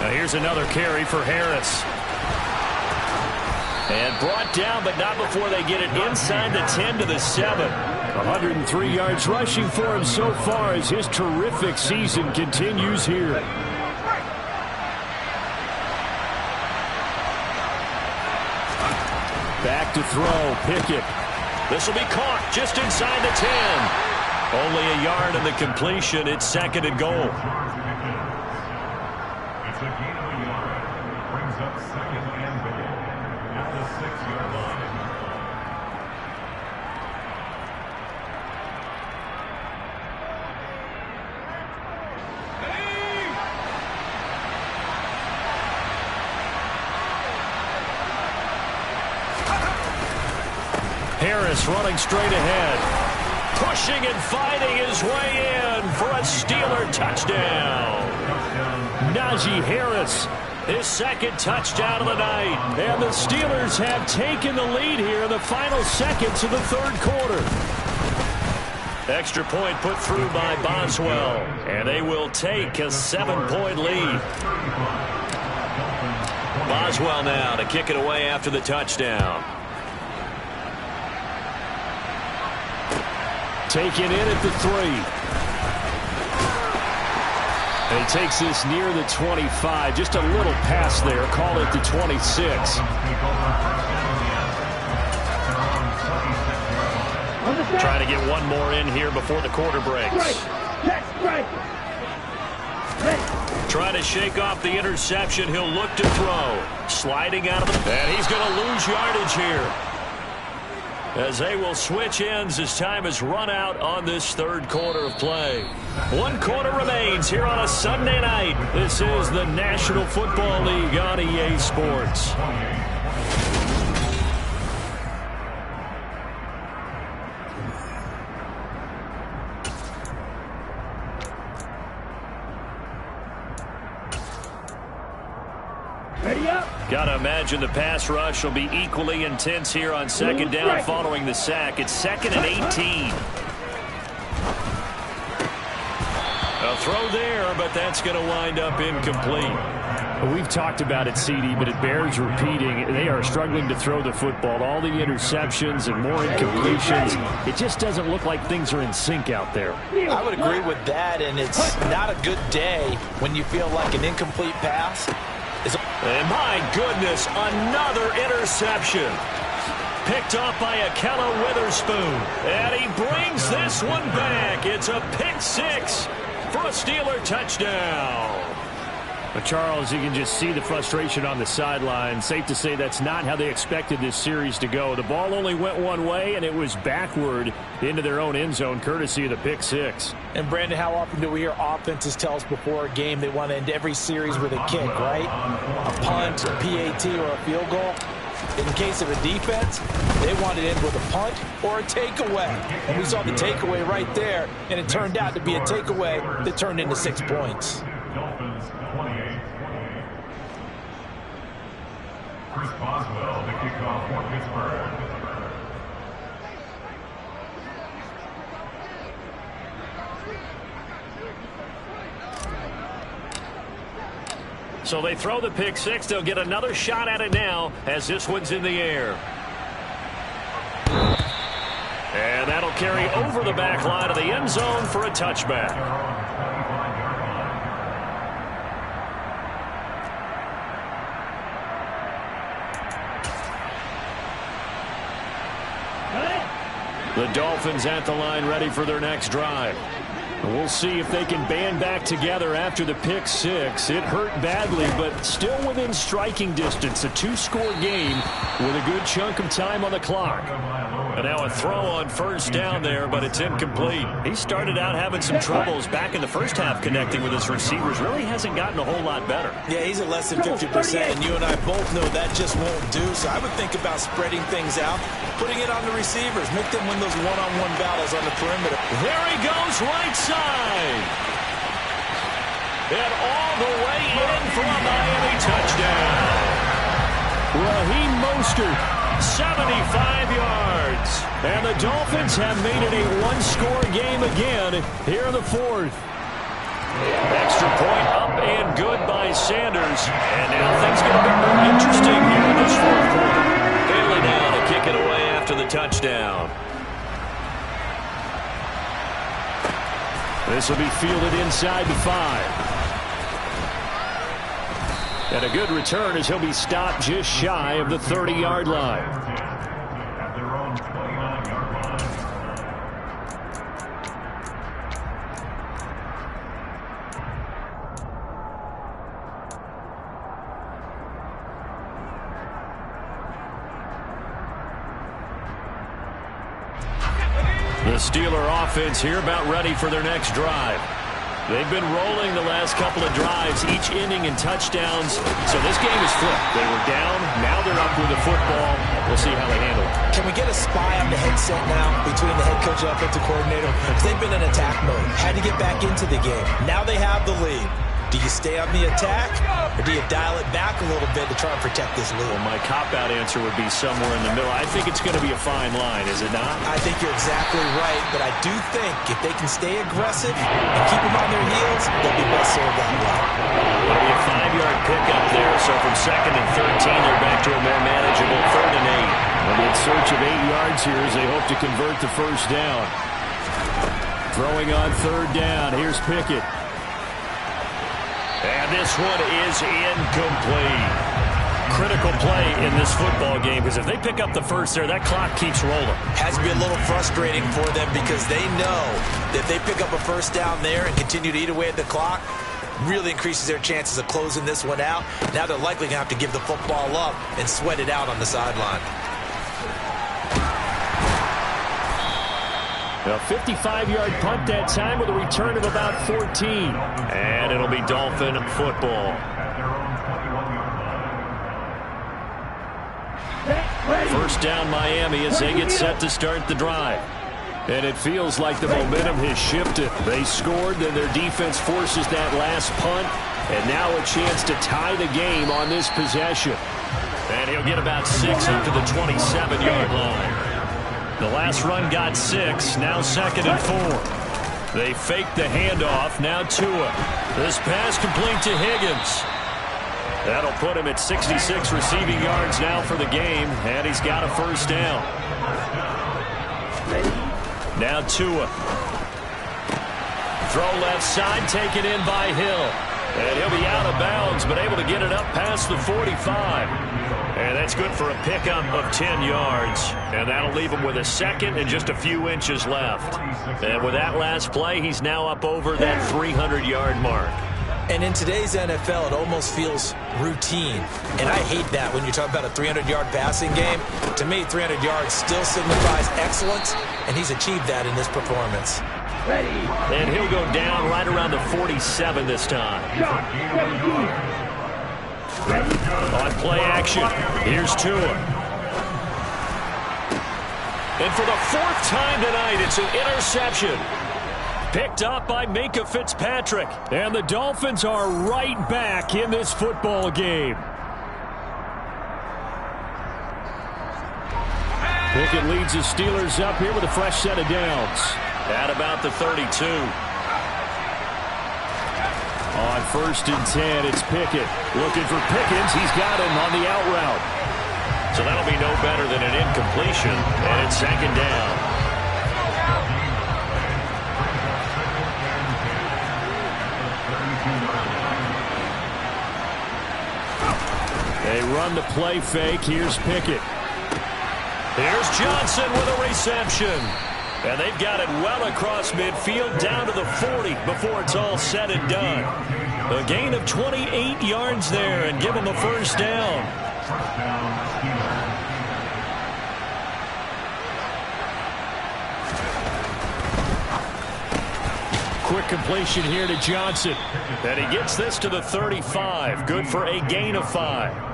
Now here's another carry for Harris. And brought down, but not before they get it inside the 10 to the 7. 103 yards rushing for him so far as his terrific season continues here. Back back to throw. Pickett. This will be caught just inside the 10. Only a yard in the completion. It's second and goal. It's a gain of a yard. Brings up second and goal at the 6-yard line. Harris running straight ahead. Pushing and fighting his way in for a Steeler touchdown. Najee Harris, his second touchdown of the night. And the Steelers have taken the lead here in the final seconds of the third quarter. Extra point put through by Boswell. And they will take a 7-point lead. Boswell now to kick it away after the touchdown. Taken in at the 3. And he takes this near the 25. Just a little pass there. Call it the 26. Trying to get one more in here before the quarter breaks. Trying to shake off the interception. He'll look to throw. Sliding out of the... And he's going to lose yardage here, as they will switch ends as time has run out on this third quarter of play. 1 quarter remains here on a Sunday night. This is the National Football League on EA Sports. Got to imagine the pass rush will be equally intense here on second down following the sack. It's 2nd and 18. A throw there, but that's going to wind up incomplete. We've talked about it, CD, but it bears repeating. They are struggling to throw the football. All the interceptions and more incompletions. It just doesn't look like things are in sync out there. I would agree with that, and it's not a good day when you feel like an incomplete pass. And my goodness, another interception. Picked off by Akella Witherspoon. And he brings this one back. It's a pick 6 for a Steeler touchdown. But Charles, you can just see the frustration on the sideline. Safe to say that's not how they expected this series to go. The ball only went one way, and it was backward into their own end zone, courtesy of the pick 6. And, Brandon, how often do we hear offenses tell us before a game they want to end every series with a kick, right? A punt, a PAT, or a field goal. In case of a defense, they want to end with a punt or a takeaway. And we saw the takeaway right there, and it turned out to be a takeaway that turned into 6 points. Dolphins 28. Chris Boswell, the kickoff for Pittsburgh. So they throw the pick 6. They'll get another shot at it now as this one's in the air. And that'll carry over the back line of the end zone for a touchback. The Dolphins at the line ready for their next drive. We'll see if they can band back together after the pick 6. It hurt badly, but still within striking distance. A 2-score game with a good chunk of time on the clock. And now a throw on first down there, but it's incomplete. He started out having some troubles back in the first half connecting with his receivers. Really hasn't gotten a whole lot better. Yeah, he's at less than 50%, and you and I both know that just won't do. So I would think about spreading things out, putting it on the receivers, make them win those one-on-one battles on the perimeter. There he goes, right side. And all the way in for a Miami touchdown. Raheem Mostert, 75 yards. And the Dolphins have made it a one-score game again here in the fourth. Extra point up and good by Sanders. And now things get a bit more interesting here in this fourth quarter. Bailey now to kick it away after the touchdown. This will be fielded inside the 5. And a good return as he'll be stopped just shy of the 30-yard line. The Steeler offense here about ready for their next drive. They've been rolling the last couple of drives, each inning in touchdowns. So this game is flipped. They were down, now they're up with the football. We'll see how they handle it. Can we get a spy on the headset now between the head coach and offensive coordinator? Because they've been in attack mode. Had to get back into the game. Now they have the lead. Do you stay on the attack, or do you dial it back a little bit to try and protect this lead? Well, my cop-out answer would be somewhere in the middle. I think it's going to be a fine line, is it not? I think you're exactly right, but I do think if they can stay aggressive and keep them on their heels, they'll be best served that way. It'll be a 5-yard pickup there, so from 2nd and 13, they're back to a more manageable 3rd and 8. They'll be in search of 8 yards here as they hope to convert the first down. Throwing on 3rd down, here's Pickett. And this one is incomplete. Critical play in this football game, because if they pick up the first there, that clock keeps rolling. Has to be a little frustrating for them because they know that if they pick up a first down there and continue to eat away at the clock, really increases their chances of closing this one out. Now they're likely going to have to give the football up and sweat it out on the sideline. A 55-yard punt that time with a return of about 14. And it'll be Dolphin football. First down Miami as they get set to start the drive. And it feels like the momentum has shifted. They scored, then their defense forces that last punt. And now a chance to tie the game on this possession. And he'll get about 6 up to the 27-yard line. The last run got 6, now 2nd and 4. They fake the handoff, now Tua. This pass complete to Higgins. That'll put him at 66 receiving yards now for the game, and he's got a first down. Now Tua. Throw left side, taken in by Hill. And he'll be out of bounds, but able to get it up past the 45. And that's good for a pickup of 10 yards. And that'll leave him with a 2nd and just a few inches left. And with that last play, he's now up over that 300-yard mark. And in today's NFL, it almost feels routine. And I hate that when you talk about a 300-yard passing game. To me, 300 yards still signifies excellence, and he's achieved that in this performance. And he'll go down right around the 47 this time. On play action, here's Tua. And for the 4th time tonight, it's an interception. Picked up by Minkah Fitzpatrick. And the Dolphins are right back in this football game. Pickett leads the Steelers up here with a fresh set of downs. At about the 32. On 1st and 10, it's Pickett. Looking for Pickens. He's got him on the out route. So that'll be no better than an incompletion. And it's 2nd down. They run the play fake. Here's Pickett. Here's Johnson with a reception. And they've got it well across midfield down to the 40 before it's all said and done. A gain of 28 yards there and give them a first down. Quick completion here to Johnson. And he gets this to the 35. Good for a gain of 5.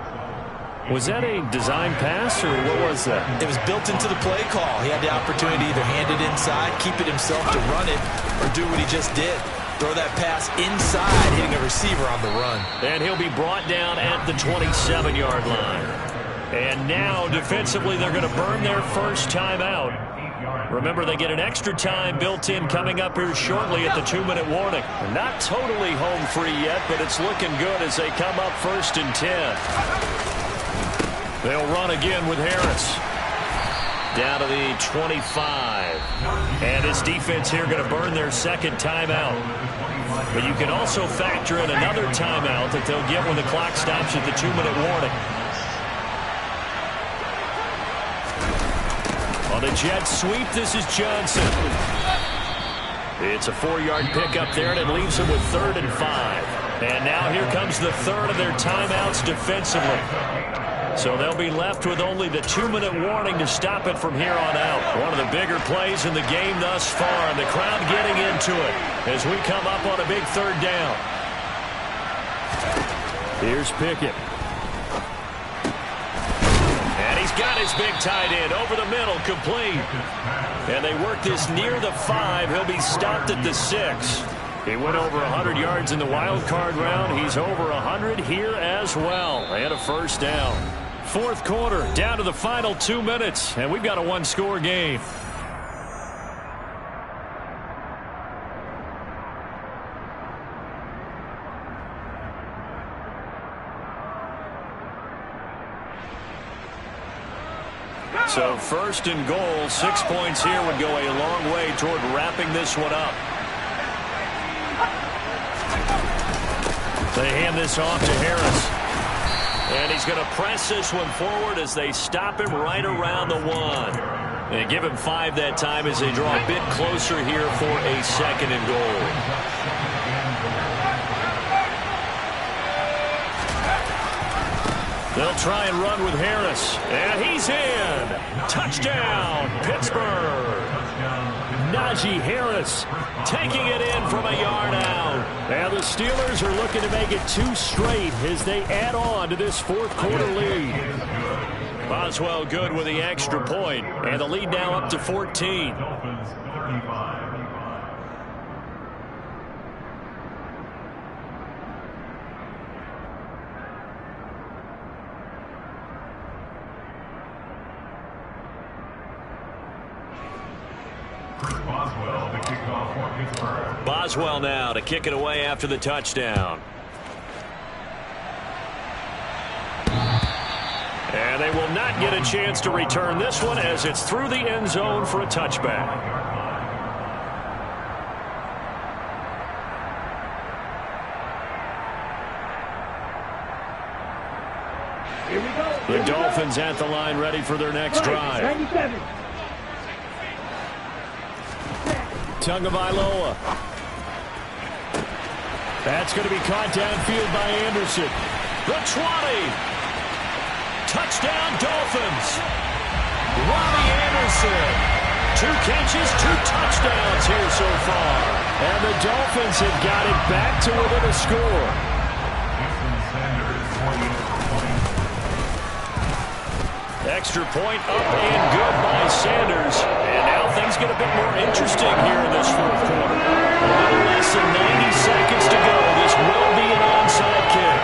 Was that a design pass, or what was that? It was built into the play call. He had the opportunity to either hand it inside, keep it himself to run it, or do what he just did. Throw that pass inside, hitting a receiver on the run. And he'll be brought down at the 27-yard line. And now, defensively, they're going to burn their first timeout. Remember, they get an extra time built in coming up here shortly at the 2-minute warning. Not totally home free yet, but it's looking good as they come up 1st and 10. They'll run again with Harris. Down to the 25. And his defense here going to burn their 2nd timeout. But you can also factor in another timeout that they'll get when the clock stops at the 2-minute warning. On the jet sweep, this is Johnson. It's a 4-yard pickup there, and it leaves him with 3rd and 5. And now here comes the 3rd of their timeouts defensively. So they'll be left with only the 2-minute warning to stop it from here on out. One of the bigger plays in the game thus far, and the crowd getting into it as we come up on a big 3rd down. Here's Pickett. And he's got his big tight end over the middle, complete. And they work this near the 5. He'll be stopped at the 6. He went over 100 yards in the wild card round. He's over 100 here as well. And a 1st down. 4th quarter, down to the final 2 minutes, and we've got a 1-score game. So 1st and goal, 6 points here would go a long way toward wrapping this one up. They hand this off to Harris. And he's going to press this one forward as they stop him right around the 1. And give him 5 that time as they draw a bit closer here for a 2nd and goal. They'll try and run with Harris. And he's in. Touchdown, Pittsburgh. Najee Harris taking it in from a yard out. And the Steelers are looking to make it 2 straight as they add on to this 4th quarter lead. Boswell good with the extra point, and the lead now up to 14. Boswell now to kick it away after the touchdown. And they will not get a chance to return this one as it's through the end zone for a touchback. Here we go. The Dolphins at the line ready for their next drive. 97. Tagovailoa. That's going to be caught downfield by Anderson. The 20. Touchdown, Dolphins. Robbie Anderson. 2 catches, 2 touchdowns here so far. And the Dolphins have got it back to within a score. Extra point up and good by Sanders. And now things get a bit more interesting here in this 4th quarter. A little less than 90 seconds to go. This will be an onside kick.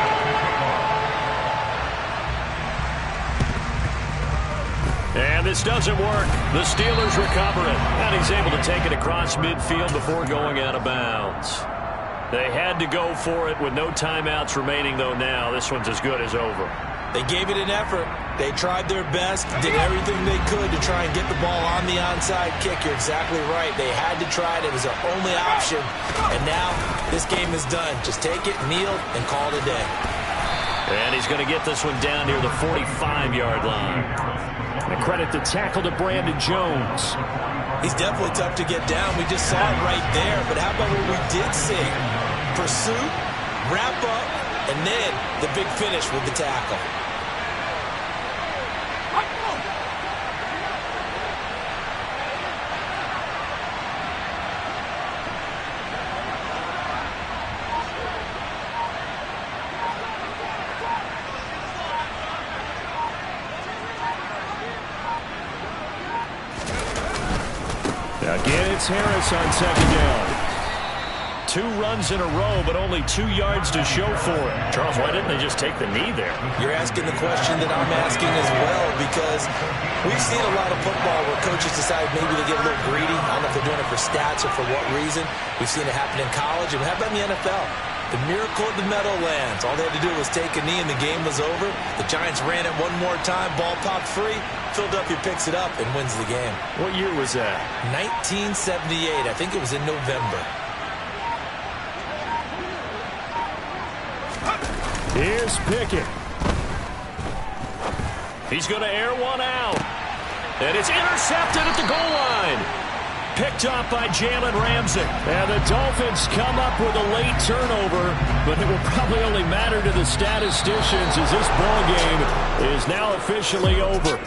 And this doesn't work. The Steelers recover it. And he's able to take it across midfield before going out of bounds. They had to go for it with no timeouts remaining, though now. This one's as good as over. They gave it an effort. They tried their best, did everything they could to try and get the ball on the onside kick. You're exactly right. They had to try it. It was their only option. And now this game is done. Just take it, kneel, and call it a day. And he's going to get this one down near the 45-yard line. And credit the tackle to Brandon Jones. He's definitely tough to get down. We just saw it right there. But how about what we did see? Pursuit, wrap up, and then the big finish with the tackle. Again, it's Harris on 2nd down. 2 runs in a row, but only 2 yards to show for it. Charles, why didn't they just take the knee there? You're asking the question that I'm asking as well, because we've seen a lot of football where coaches decide maybe they get a little greedy. I don't know if they're doing it for stats or for what reason. We've seen it happen in college, and how about in the NFL? The miracle at the Meadowlands. All they had to do was take a knee and the game was over. The Giants ran it one more time, ball popped free. Philadelphia picks it up and wins the game. What year was that? 1978. I think it was in November. Here's Pickett. He's going to air one out. And it's intercepted at the goal line. Picked off by Jalen Ramsey. And the Dolphins come up with a late turnover, but it will probably only matter to the statisticians as this ball game is now officially over.